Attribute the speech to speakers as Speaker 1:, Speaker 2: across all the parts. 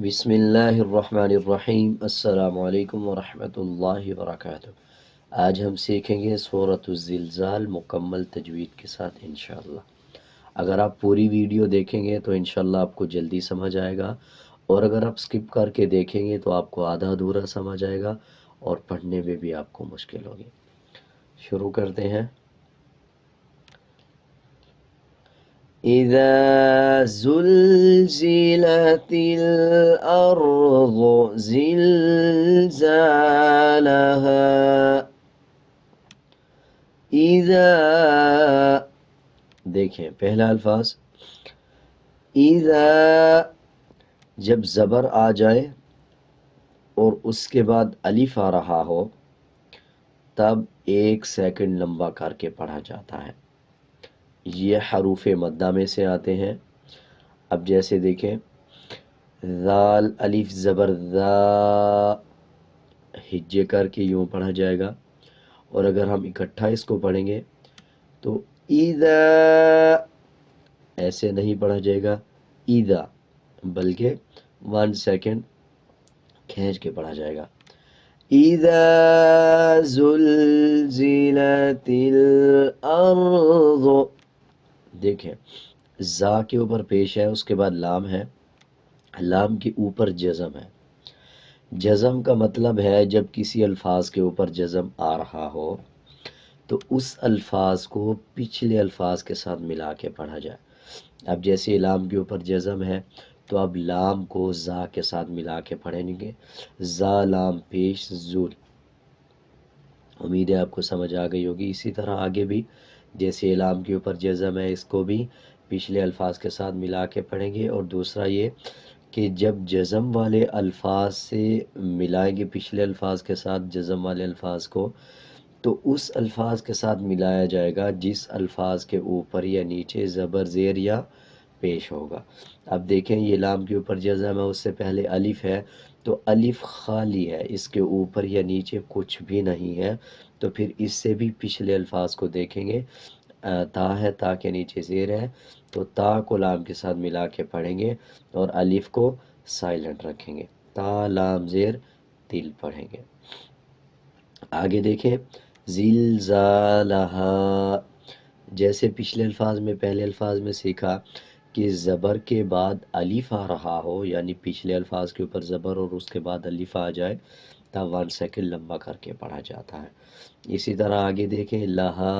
Speaker 1: بسم اللہ الرحمن الرحیم۔ السلام علیکم ورحمۃ اللہ وبرکاتہ۔ آج ہم سیکھیں گے سورۃ الزلزال مکمل تجوید کے ساتھ انشاءاللہ۔ اگر آپ پوری ویڈیو دیکھیں گے تو انشاءاللہ آپ کو جلدی سمجھ آئے گا، اور اگر آپ سکپ کر کے دیکھیں گے تو آپ کو آدھا ادھورا سمجھ آئے گا اور پڑھنے میں بھی آپ کو مشکل ہوگی۔ شروع کرتے ہیں۔ إذا زلزلت الأرض زلزالها إذا، دیکھیں پہلا الفاظ إذا، جب زبر آ جائے اور اس کے بعد الف آ رہا ہو تب 1 سیکنڈ لمبا کر کے پڑھا جاتا ہے۔ یہ حروف مدہ میں سے آتے ہیں۔ اب جیسے دیکھیں، ذال الف زبر ذا، ہجے کر کے یوں پڑھا جائے گا، اور اگر ہم اکٹھا اس کو پڑھیں گے تو اذا، ایسے نہیں پڑھا جائے گا اذا، بلکہ 1 سیکنڈ کھینچ کے پڑھا جائے گا۔ اذا زلزلت الارض، دیکھیں زا کے اوپر پیش ہے، اس کے بعد لام ہے، لام کے اوپر جزم ہے۔ جزم کا مطلب ہے جب کسی الفاظ کے اوپر جزم آ رہا ہو تو اس الفاظ کو پچھلے الفاظ کے ساتھ ملا کے پڑھا جائے۔ اب جیسے لام کے اوپر جزم ہے تو اب لام کو زا کے ساتھ ملا کے پڑھیں گے، زا لام پیش زول۔ امید ہے آپ کو سمجھ آ گئی ہوگی۔ اسی طرح آگے بھی جیسے لام کے اوپر جزم ہے، اس کو بھی پچھلے الفاظ کے ساتھ ملا کے پڑھیں گے۔ اور دوسرا یہ کہ جب جزم والے الفاظ سے ملائیں گے، پچھلے الفاظ کے ساتھ جزم والے الفاظ کو، تو اس الفاظ کے ساتھ ملایا جائے گا جس الفاظ کے اوپر یا نیچے زبر زیر یا پیش ہوگا۔ اب دیکھیں یہ لام کے اوپر جزم ہے، اس سے پہلے الف ہے، تو الف خالی ہے، اس کے اوپر یا نیچے کچھ بھی نہیں ہے، تو پھر اس سے بھی پچھلے الفاظ کو دیکھیں گے۔ تا ہے، تا کے نیچے زیر ہے، تو تا کو لام کے ساتھ ملا کے پڑھیں گے اور الف کو سائلنٹ رکھیں گے، تا لام زیر تل پڑھیں گے۔ آگے دیکھیں زلزالہا، جیسے پچھلے الفاظ میں پہلے الفاظ میں سیکھا کہ زبر کے بعد الف آ رہا ہو، یعنی پچھلے الفاظ کے اوپر زبر اور اس کے بعد الف آ جائے تب 1 سیکنڈ لمبا کر کے پڑھا جاتا ہے۔ اسی طرح آگے دیکھیں لہا،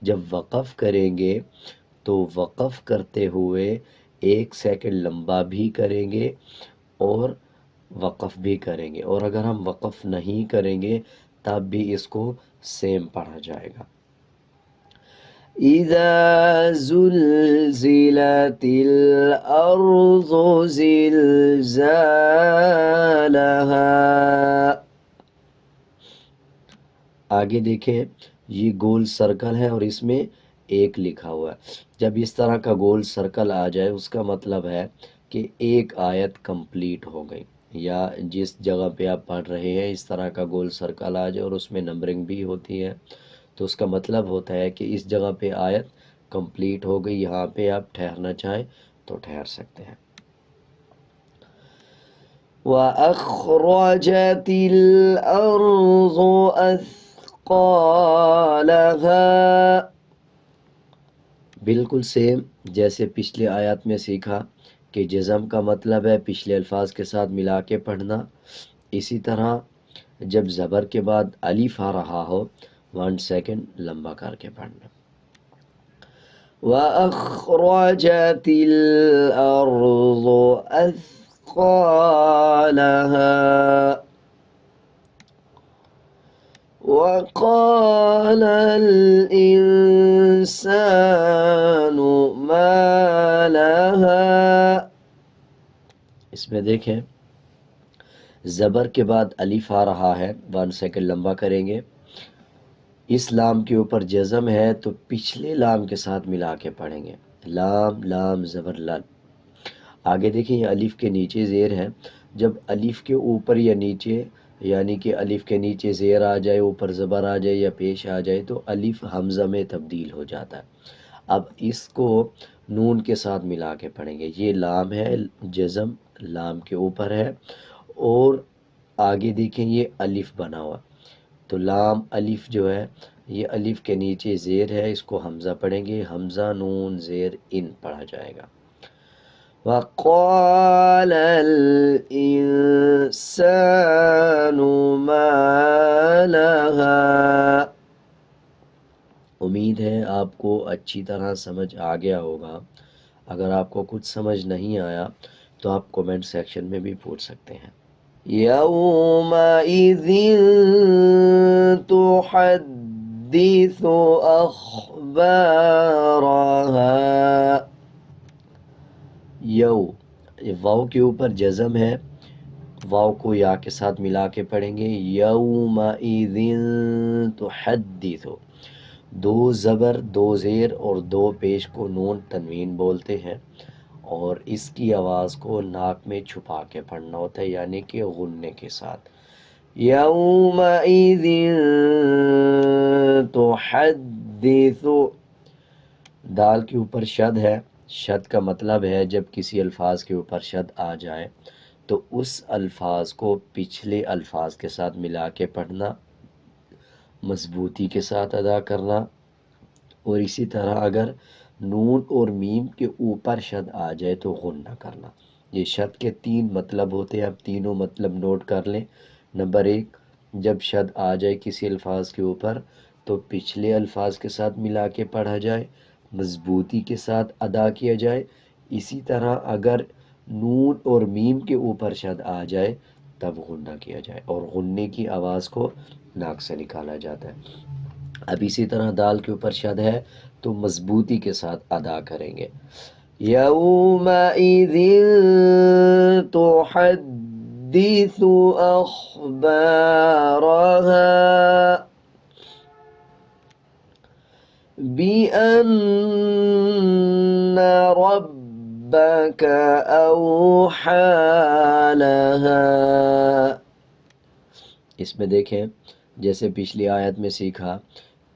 Speaker 1: جب وقف کریں گے تو وقف کرتے ہوئے 1 سیکنڈ لمبا بھی کریں گے اور وقف بھی کریں گے، اور اگر ہم وقف نہیں کریں گے تب بھی اس کو سیم پڑھا جائے گا۔ اذا زلزلت الارض زلزالها، آگے دیکھیں یہ گول سرکل ہے اور اس میں 1 لکھا ہوا ہے۔ جب اس طرح کا گول سرکل آ جائے اس کا مطلب ہے کہ ایک آیت کمپلیٹ ہو گئی، یا جس جگہ پہ آپ پڑھ رہے ہیں اس طرح کا گول سرکل آ جائے اور اس میں نمبرنگ بھی ہوتی ہے، تو اس کا مطلب ہوتا ہے کہ اس جگہ پہ آیت کمپلیٹ ہو گئی، یہاں پہ آپ ٹھہرنا چاہیں تو ٹھہر سکتے ہیں۔ وَأَخْرَجَتِ الْأَرْضُ أَثْقَالَهَا، بالکل سیم جیسے پچھلے آیات میں سیکھا کہ جزم کا مطلب ہے پچھلے الفاظ کے ساتھ ملا کے پڑھنا، اسی طرح جب زبر کے بعد الف آ رہا ہو 1 سیکنڈ لمبا کر کے پڑھنا۔ وَأَخْرَجَتِ الْأَرْضُ أَثْقَالَهَا وَقَالَ الْإِنسَانُ مَا لَهَا، اس میں دیکھیں زبر کے بعد الف آ رہا ہے، 1 سیکنڈ لمبا کریں گے، اس لام کے اوپر جزم ہے تو پچھلے لام کے ساتھ ملا کے پڑھیں گے، لام لام زبر لل۔ آگے دیکھیں یہ الف کے نیچے زیر ہے، جب الف کے اوپر یا نیچے، یعنی کہ الف کے نیچے زیر آ جائے، اوپر زبر آ جائے یا پیش آ جائے تو الف حمزہ میں تبدیل ہو جاتا ہے۔ اب اس کو نون کے ساتھ ملا کے پڑھیں گے، یہ لام ہے جزم لام کے اوپر ہے، اور آگے دیکھیں یہ الف بنا ہوا، تو لام الف جو ہے یہ الف کے نیچے زیر ہے، اس کو حمزہ پڑھیں گے، حمزہ نون زیر ان پڑھا جائے گا۔ وَقَالَ الْإِنسَانُ مَا لَهَا۔ امید ہے آپ کو اچھی طرح سمجھ آ گیا ہوگا۔ اگر آپ کو کچھ سمجھ نہیں آیا تو آپ کومنٹ سیکشن میں بھی پوچھ سکتے ہیں۔ يَوْمَئِذٍ تُحَدِّثُ أَخْبَارَهَا۔ واو کے اوپر جزم ہے، واو کو یا کے ساتھ ملا کے پڑھیں گے، یومئذ تحدث، دو زبر دو زیر اور دو پیش کو نون تنوین بولتے ہیں، اور اس کی آواز کو ناک میں چھپا کے پڑھنا ہوتا ہے، یعنی کہ غننے کے ساتھ۔ یومئذ تحدث، دال کے اوپر شد ہے، شد کا مطلب ہے جب کسی الفاظ کے اوپر شد آ جائے تو اس الفاظ کو پچھلے الفاظ کے ساتھ ملا کے پڑھنا، مضبوطی کے ساتھ ادا کرنا، اور اسی طرح اگر نون اور میم کے اوپر شد آ جائے تو غنہ کرنا۔ یہ شد کے 3 مطلب ہوتے ہیں، اب تینوں مطلب نوٹ کر لیں۔ نمبر 1، جب شد آ جائے کسی الفاظ کے اوپر تو پچھلے الفاظ کے ساتھ ملا کے پڑھا جائے، مضبوطی کے ساتھ ادا کیا جائے۔ اسی طرح اگر نون اور میم کے اوپر شد آ جائے تب غنہ کیا جائے، اور غننے کی آواز کو ناک سے نکالا جاتا ہے۔ اب اسی طرح دال کے اوپر شد ہے تو مضبوطی کے ساتھ ادا کریں گے، یومئذ تحدث أخبارها بأن ربك أوحى لها۔ اس میں دیکھیں جیسے پچھلی آیت میں سیکھا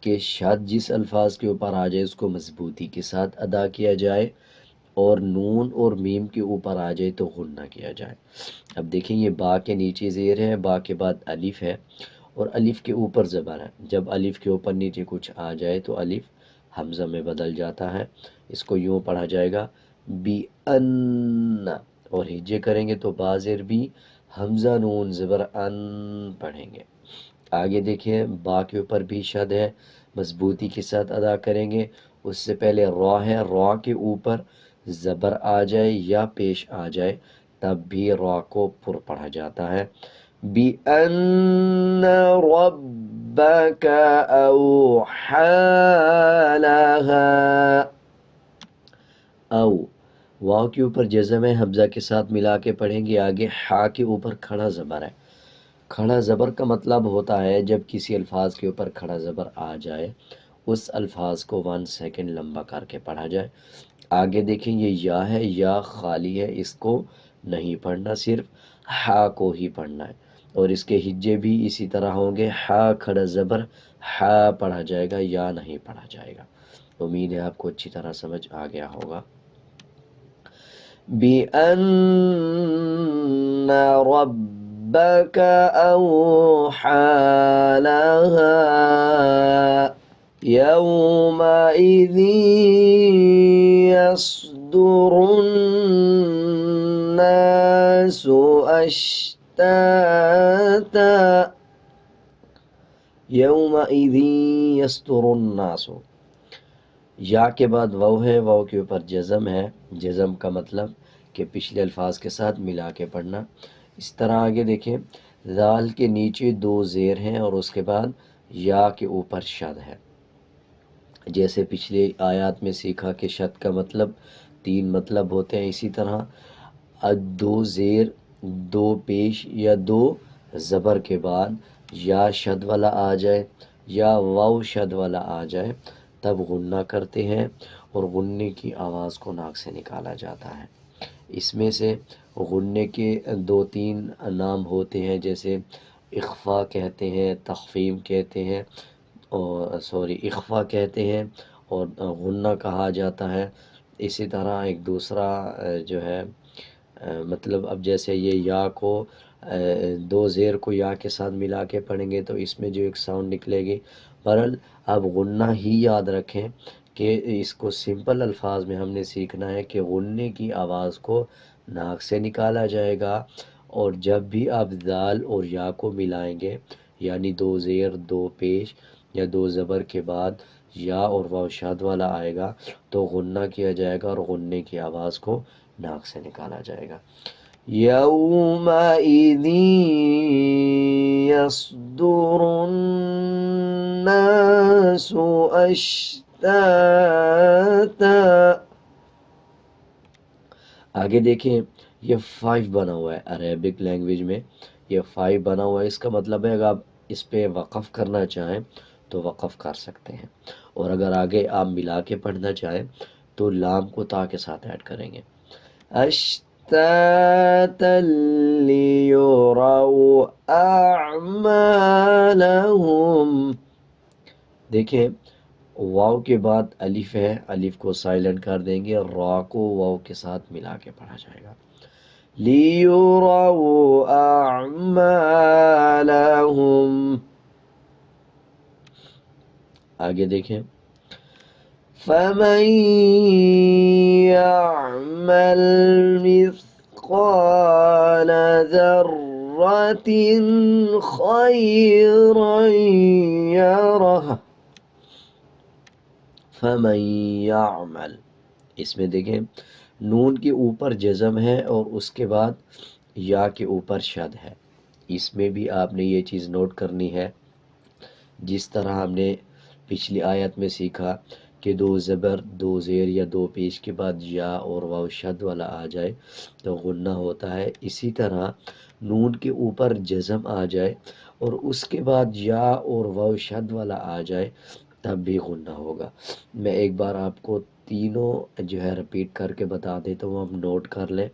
Speaker 1: کہ شد جس الفاظ کے اوپر آ جائے اس کو مضبوطی کے ساتھ ادا کیا جائے، اور نون اور میم کے اوپر آ جائے تو غنہ کیا جائے۔ اب دیکھیں یہ با کے نیچے زیر ہے، با کے بعد الف ہے، اور الف کے اوپر زبر ہے، جب الف کے اوپر نیچے کچھ آ جائے تو الف حمزہ میں بدل جاتا ہے، اس کو یوں پڑھا جائے گا بی ان، اور ہجے کریں گے تو با زیر بی، حمزہ نون زبر ان پڑھیں گے۔ آگے دیکھیں با کے اوپر بھی شد ہے، مضبوطی کے ساتھ ادا کریں گے، اس سے پہلے را ہے، را کے اوپر زبر آ جائے یا پیش آ جائے تب بھی را کو پر پڑھا جاتا ہے، بِأَنَّ رَبَّكَ أَوْحَى لَهَا۔ او، واو کے اوپر جزم ہے، حمزہ کے ساتھ ملا کے پڑھیں گے، آگے ہا کے اوپر کھڑا زبر ہے۔ کھڑا زبر کا مطلب ہوتا ہے جب کسی الفاظ کے اوپر کھڑا زبر آ جائے اس الفاظ کو 1 سیکنڈ لمبا کر کے پڑھا جائے۔ آگے دیکھیں یہ یا ہے، یا خالی ہے، اس کو نہیں پڑھنا، صرف ہا کو ہی پڑھنا ہے، اور اس کے ہجے بھی اسی طرح ہوں گے، ہا کھڑا زبر ہا پڑھا جائے گا، یا نہیں پڑھا جائے گا۔ امید ہے آپ کو اچھی طرح سمجھ آ گیا ہوگا۔ بِأَنَّ رَبَّكَ أَوْحَى لَهَا يَوْمَئِذٍ يَصْدُرُ النَّاسُ أَشْتَاتًا، یومئذ یصدر الناس، یا کے بعد واو ہے، واو کے اوپر جزم ہے، جزم کا مطلب کہ پچھلے الفاظ کے ساتھ ملا کے پڑھنا۔ اس طرح آگے دیکھیں ذال کے نیچے 2 زیر ہیں اور اس کے بعد یا کے اوپر شد ہے، جیسے پچھلی آیات میں سیکھا کہ شد کا مطلب 3 مطلب ہوتے ہیں، اسی طرح 2 زیر 2 پیش یا 2 زبر کے بعد یا شد والا آ جائے یا واو شد والا آ جائے تب غنہ کرتے ہیں، اور غننے کی آواز کو ناک سے نکالا جاتا ہے۔ اس میں سے غننے کے 2-3 نام ہوتے ہیں، جیسے اخفا کہتے ہیں، تخفیم کہتے ہیں، اور اخفا کہتے ہیں اور غنہ کہا جاتا ہے۔ اسی طرح ایک دوسرا جو ہے مطلب اب جیسے یہ یا کو دو زیر کو یا کے ساتھ ملا کے پڑھیں گے تو اس میں جو ایک ساؤنڈ نکلے گی. بہرحال اب غنہ ہی یاد رکھیں کہ اس کو سمپل الفاظ میں ہم نے سیکھنا ہے کہ غنے کی آواز کو ناک سے نکالا جائے گا، اور جب بھی آپ دال اور یا کو ملائیں گے یعنی دو زیر دو پیش یا دو زبر کے بعد یا اور واو شاد والا آئے گا تو غنہ کیا جائے گا اور غنے کی آواز کو ناک سے نکالا جائے گا. يومئذ يصدر الناس أشتاتا. آگے دیکھیں یہ 5 بنا ہوا ہے عربک لینگویج میں، یہ 5 بنا ہوا ہے. اس کا مطلب ہے اگر آپ اس پہ وقف کرنا چاہیں تو وقف کر سکتے ہیں، اور اگر آگے آپ ملا کے پڑھنا چاہیں تو لام کو تا کے ساتھ ایڈ کریں گے. اشتاتا لیروا اعمالہم. دیکھیں واو کے بعد الف ہے، الف کو سائلنٹ کر دیں گے، را کو واو کے ساتھ ملا کے پڑھا جائے گا. لیروا اعمالہم. آگے دیکھیں فَمَن يَعْمَلْ مِثْقَالَ ذَرَّةٍ خَيْرًا يَرَهُ. فَمَن يَعْمَلْ، اس میں دیکھیں نون کے اوپر جزم ہے اور اس کے بعد یا کے اوپر شد ہے. اس میں بھی آپ نے یہ چیز نوٹ کرنی ہے، جس طرح ہم نے پچھلی آیت میں سیکھا کہ دو زبر دو زیر یا دو پیش کے بعد یا اور واو شد والا آ جائے تو غنہ ہوتا ہے. اسی طرح نون کے اوپر جزم آ جائے اور اس کے بعد یا اور واو شد والا آ جائے تب بھی غنہ ہوگا. میں ایک بار آپ کو تینوں جو ہے رپیٹ کر کے بتا دیتا ہوں، ہم نوٹ کر لیں.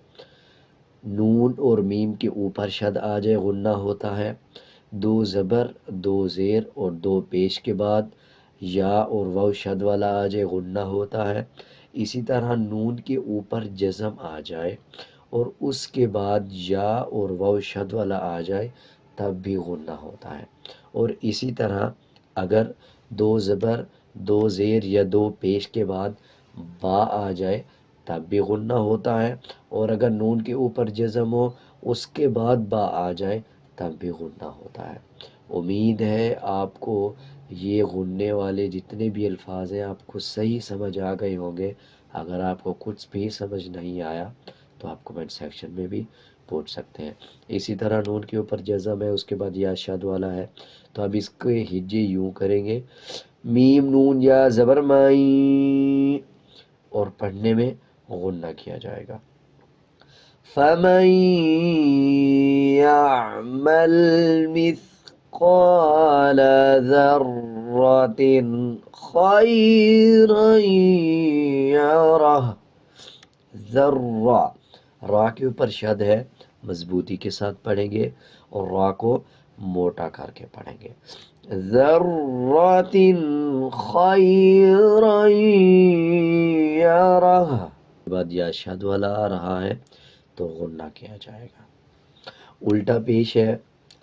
Speaker 1: نون اور میم کے اوپر شد آ جائے غنہ ہوتا ہے. دو زبر دو زیر اور دو پیش کے بعد یا اور واو شد والا آ جائے غنہ ہوتا ہے. اسی طرح نون کے اوپر جزم آ جائے اور اس کے بعد یا اور واو شد والا آ جائے تب بھی غنہ ہوتا ہے. اور اسی طرح اگر دو زبر دو زیر یا دو پیش کے بعد با آ جائے تب بھی غنہ ہوتا ہے، اور اگر نون کے اوپر جزم ہو اس کے بعد با آ جائے تب بھی غنہ ہوتا ہے. امید ہے آپ کو یہ غنے والے جتنے بھی الفاظ ہیں آپ کو صحیح سمجھ آ گئے ہوں گے. اگر آپ کو کچھ بھی سمجھ نہیں آیا تو آپ کمنٹ سیکشن میں بھی پوچھ سکتے ہیں. اسی طرح نون کے اوپر جزم ہے، اس کے بعد یا شاد والا ہے تو اب اس کے ہجے یوں کریں گے میم نون یا زبر مائی، اور پڑھنے میں غنہ کیا جائے گا. فَمَن يَعْمَلْ مِثْقَالَ ذَرَّةٍ خَيْرًا يَرَهُ. ذرہ را کے اوپر شد ہے، مضبوطی کے ساتھ پڑھیں گے اور را کو موٹا کر کے پڑھیں گے. ذرۃ خیرا یرہ. بعد یا شد والا آ رہا ہے تو غنہ کیا جائے گا. الٹا پیش ہے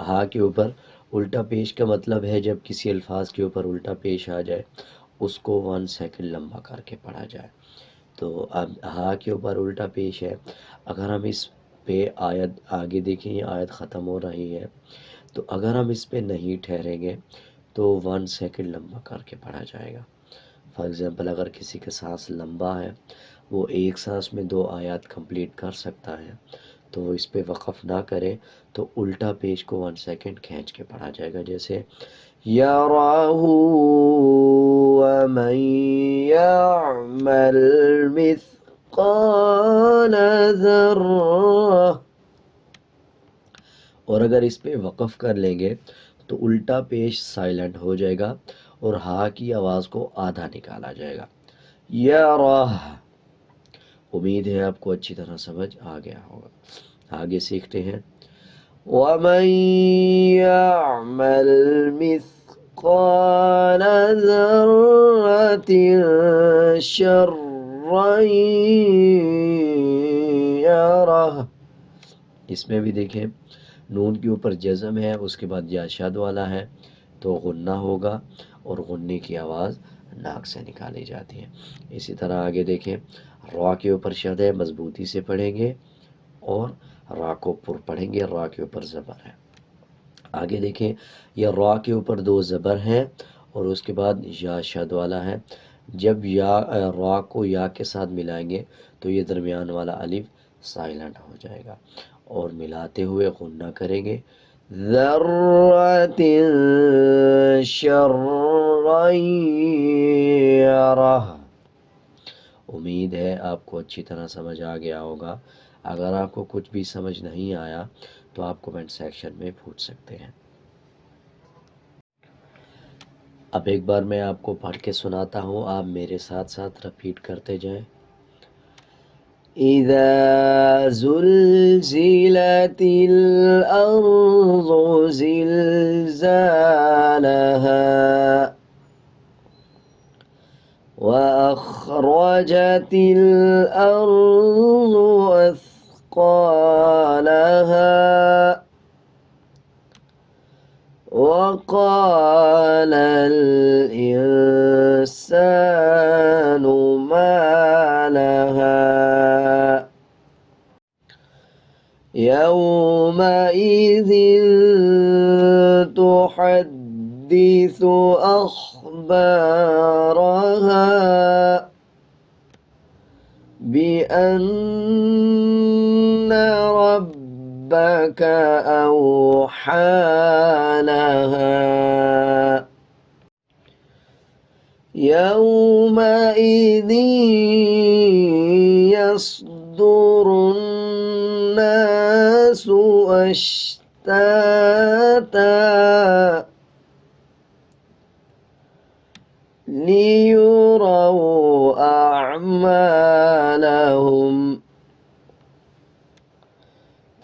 Speaker 1: ہا کے اوپر. الٹا پیش کا مطلب ہے جب کسی الفاظ کے اوپر الٹا پیش آ جائے اس کو 1 سیکنڈ لمبا کر کے پڑھا جائے. تو اب ہا کے اوپر الٹا پیش ہے، اگر ہم اس پہ آیت آگے دیکھیں یہ آیت ختم ہو رہی ہے تو اگر ہم اس پہ نہیں ٹھہریں گے تو 1 سیکنڈ لمبا کر کے پڑھا جائے گا. فار ایگزامپل اگر کسی کا سانس لمبا ہے، وہ ایک سانس میں 2 آیات کمپلیٹ کر سکتا ہے تو وہ اس پہ وقف نہ کرے تو الٹا پیش کو 1 سیکنڈ کھینچ کے پڑھا جائے گا. جیسے یَرَاهُ وَمَن يَعْمَلْ مِثْقَالَ ذَرَّةٍ. اور اگر اس پہ وقف کر لیں گے تو الٹا پیش سائلنٹ ہو جائے گا اور ہا کی آواز کو آدھا نکالا جائے گا. یَرَاهُ. امید ہے آپ کو اچھی طرح سمجھ آ گیا ہوگا. آگے سیکھتے ہیں وَمَن يَعْمَلْ مِثْقَالَ ذَرَّةٍ شَرًّا يَرَهُ. اس میں بھی دیکھیں نون کے اوپر جزم ہے، اس کے بعد یا شد والا ہے تو غنہ ہوگا، اور غنے کی آواز ناک سے نکالی جاتی ہے۔ اسی طرح آگے دیکھیں را کے اوپر شد ہے، مضبوطی سے پڑھیں گے، اور را کو پر پڑھیں گے، را کے اوپر زبر ہے۔ آگے دیکھیں یہ را کے اوپر دو زبر ہیں اور اس کے بعد یا شد والا ہے۔ جب یا را کو یا کے ساتھ ملائیں گے تو یہ درمیان والا الف سائلنٹ ہو جائے گا، اور ملاتے ہوئے غنہ کریں گے، ذرۃ شرا یرہ۔ امید ہے آپ کو اچھی طرح سمجھ آ گیا ہوگا۔ اگر آپ کو کچھ بھی سمجھ نہیں آیا تو آپ کومنٹ سیکشن میں پوچھ سکتے ہیں۔ اب ایک بار میں آپ کو پڑھ کے سناتا ہوں، آپ میرے ساتھ ساتھ رپیٹ کرتے جائیں۔ اذا زلزلت الارض زلزالها وأخرجت الأرض أثقالها وقال الإنسان ما لها يومئذ تحدث أخبارها بأن ربك أوحى لها يومئذ يصدر الناس أشتاتا ليروا أعمالهم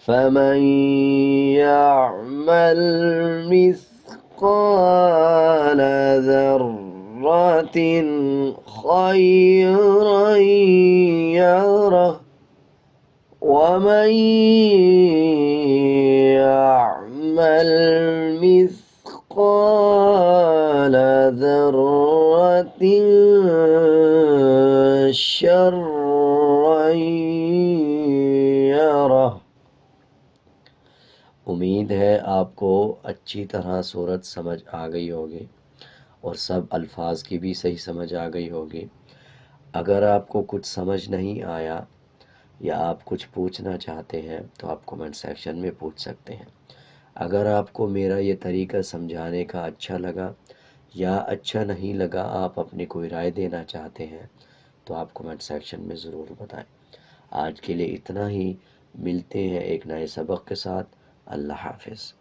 Speaker 1: فمن يعمل مثقال ذرة خيرا يره ومن يعمل مثقال ذرة شرا يره۔ امید ہے آپ کو اچھی طرح صورت سمجھ آ گئی ہوگی اور سب الفاظ کی بھی صحیح سمجھ آ گئی ہوگی۔ اگر آپ کو کچھ سمجھ نہیں آیا یا آپ کچھ پوچھنا چاہتے ہیں تو آپ کومنٹ سیکشن میں پوچھ سکتے ہیں۔ اگر آپ کو میرا یہ طریقہ سمجھانے کا اچھا لگا یا اچھا نہیں لگا، آپ اپنی کوئی رائے دینا چاہتے ہیں تو آپ کومنٹ سیکشن میں ضرور بتائیں۔ آج کے لیے اتنا ہی، ملتے ہیں ایک نئے سبق کے ساتھ۔ اللہ حافظ۔